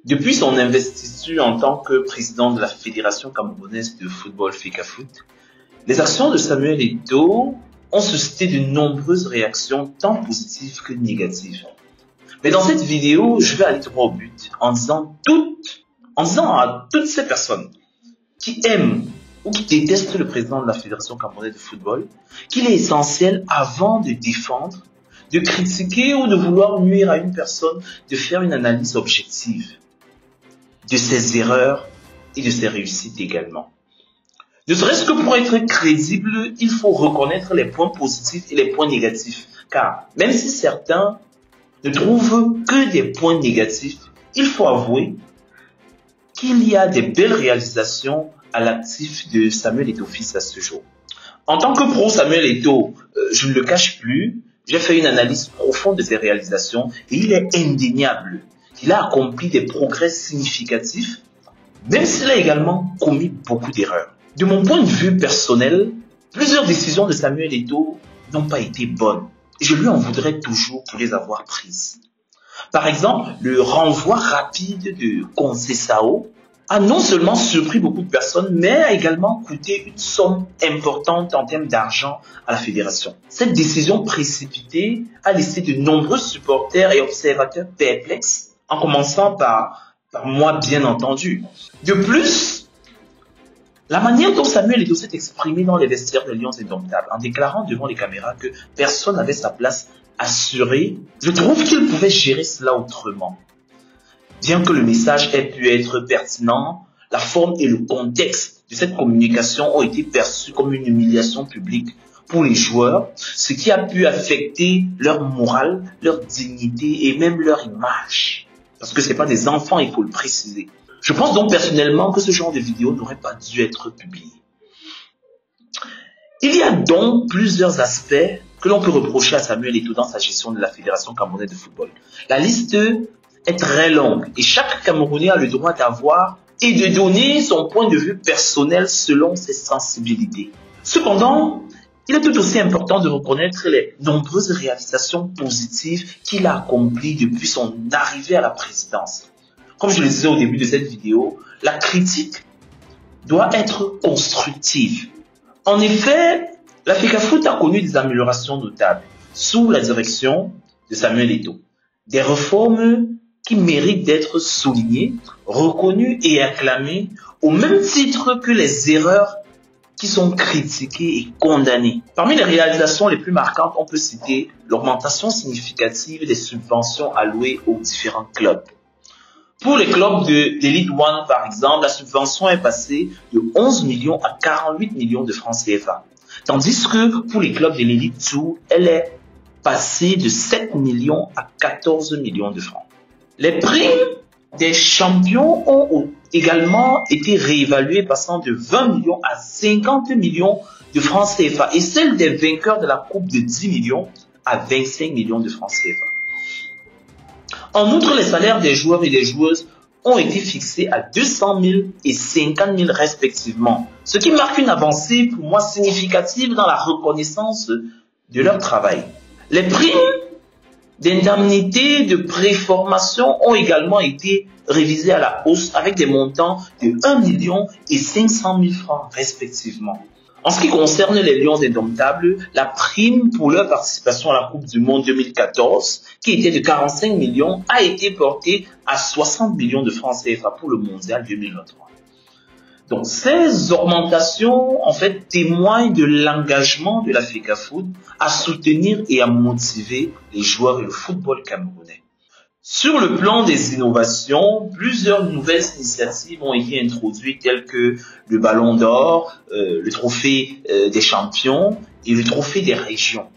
Depuis son investiture en tant que président de la Fédération camerounaise de football FECAFOOT, les actions de Samuel Eto'o ont suscité de nombreuses réactions tant positives que négatives. Mais dans cette vidéo, je vais aller droit au but en disant à toutes ces personnes qui aiment ou qui détestent le président de la Fédération camerounaise de football qu'il est essentiel, avant de défendre, de critiquer ou de vouloir nuire à une personne, de faire une analyse objective de ses erreurs et de ses réussites également. Ne serait-ce que pour être crédible, il faut reconnaître les points positifs et les points négatifs. Car même si certains ne trouvent que des points négatifs, il faut avouer qu'il y a des belles réalisations à l'actif de Samuel Eto'o fils à ce jour. En tant que pro Samuel Eto'o, je ne le cache plus, j'ai fait une analyse profonde de ses réalisations et il est indéniable qu'il a accompli des progrès significatifs, même s'il a également commis beaucoup d'erreurs. De mon point de vue personnel, plusieurs décisions de Samuel Eto'o n'ont pas été bonnes et je lui en voudrais toujours pour les avoir prises. Par exemple, le renvoi rapide de Conceição a non seulement surpris beaucoup de personnes, mais a également coûté une somme importante en termes d'argent à la fédération. Cette décision précipitée a laissé de nombreux supporters et observateurs perplexes, en commençant par moi bien entendu. De plus, la manière dont Samuel Eto'o s'est exprimé dans les vestiaires de Lions Indomptables, en déclarant devant les caméras que personne n'avait sa place assurée, je trouve qu'il pouvait gérer cela autrement. Bien que le message ait pu être pertinent, la forme et le contexte de cette communication ont été perçus comme une humiliation publique pour les joueurs, ce qui a pu affecter leur morale, leur dignité et même leur image. Parce que ce n'est pas des enfants, il faut le préciser. Je pense donc personnellement que ce genre de vidéo n'aurait pas dû être publié. Il y a donc plusieurs aspects que l'on peut reprocher à Samuel Eto'o dans sa gestion de la Fédération camerounaise de football. La liste est très longue et chaque Camerounais a le droit d'avoir et de donner son point de vue personnel selon ses sensibilités. Cependant, il est tout aussi important de reconnaître les nombreuses réalisations positives qu'il a accomplies depuis son arrivée à la présidence. Comme je le disais au début de cette vidéo, la critique doit être constructive. En effet, la FECAFOOT a connu des améliorations notables sous la direction de Samuel Eto'o. Des réformes qui méritent d'être soulignées, reconnues et acclamées au même titre que les erreurs qui sont critiquées et condamnées. Parmi les réalisations les plus marquantes, on peut citer l'augmentation significative des subventions allouées aux différents clubs. Pour les clubs de l'Elite 1, par exemple, la subvention est passée de 11 millions à 48 millions de francs CFA. Tandis que pour les clubs de l'Elite 2, elle est passée de 7 millions à 14 millions de francs. Les primes des champions ont également été réévaluées, passant de 20 millions à 50 millions de francs CFA et celles des vainqueurs de la coupe de 10 millions à 25 millions de francs CFA. En outre, les salaires des joueurs et des joueuses ont été fixés à 200 000 et 50 000 respectivement, ce qui marque une avancée pour moi significative dans la reconnaissance de leur travail. Les primes d'indemnité de préformation ont également été révisées à la hausse avec des montants de 1 million et 500 000 francs respectivement. En ce qui concerne les Lions Indomptables, la prime pour leur participation à la Coupe du Monde 2014, qui était de 45 millions, a été portée à 60 millions de francs CFA pour le Mondial 2023. Donc ces augmentations, en fait, témoignent de l'engagement de la FECAFOOT à soutenir et à motiver les joueurs et le football camerounais. Sur le plan des innovations, plusieurs nouvelles initiatives ont été introduites telles que le Ballon d'Or, le Trophée des champions et le Trophée des régions.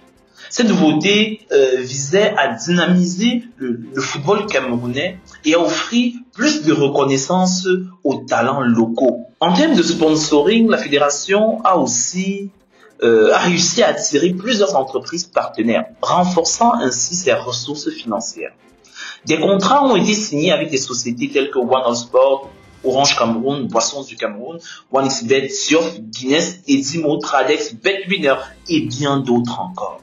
Cette nouveauté visait à dynamiser le football camerounais et à offrir plus de reconnaissance aux talents locaux. En termes de sponsoring, la fédération a aussi réussi à attirer plusieurs entreprises partenaires, renforçant ainsi ses ressources financières. Des contrats ont été signés avec des sociétés telles que One All Sport, Orange Cameroun, Boissons du Cameroun, OneXBet, Siof, Guinness, Edimo, Tradex, BetWinner et bien d'autres encore.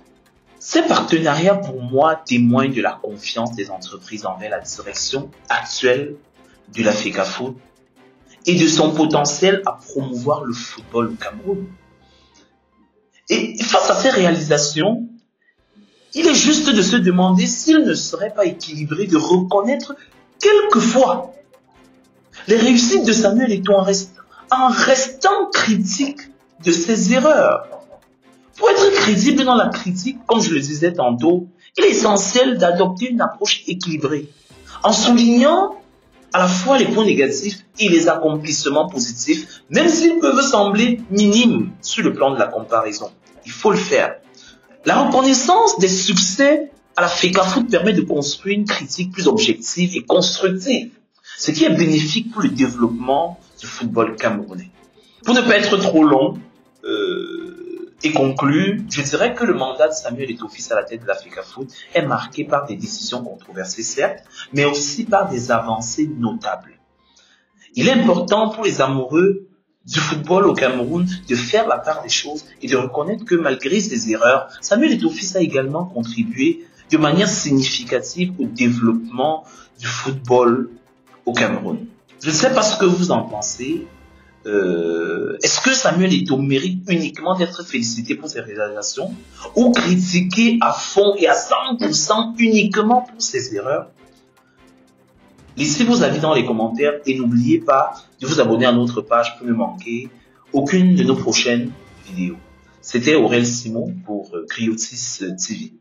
Ces partenariats, pour moi, témoignent de la confiance des entreprises envers la direction actuelle de la FECAFOOT et de son potentiel à promouvoir le football au Cameroun. Et face à ces réalisations, il est juste de se demander s'il ne serait pas équilibré de reconnaître quelquefois les réussites de Samuel Eto'o en restant critique de ses erreurs. Pour être crédible dans la critique, comme je le disais tantôt, il est essentiel d'adopter une approche équilibrée, en soulignant à la fois les points négatifs et les accomplissements positifs, même s'ils peuvent sembler minimes sur le plan de la comparaison. Il faut le faire. La reconnaissance des succès à la FECAFOOT permet de construire une critique plus objective et constructive, ce qui est bénéfique pour le développement du football camerounais. Pour ne pas être trop long et conclure, je dirais que le mandat de Samuel Eto'o à la tête de la FECAFOOT est marqué par des décisions controversées, certes, mais aussi par des avancées notables. Il est important pour les amoureux du football au Cameroun de faire la part des choses et de reconnaître que malgré ses erreurs, Samuel Eto'o a également contribué de manière significative au développement du football au Cameroun. Je ne sais pas ce que vous en pensez. Est-ce que Samuel Eto'o mérite uniquement d'être félicité pour ses réalisations ou critiqué à fond et à 100% uniquement pour ses erreurs? Laissez vos avis dans les commentaires et n'oubliez pas de vous abonner à notre page pour ne manquer aucune de nos prochaines vidéos. C'était Aurel Simon pour Criotis TV.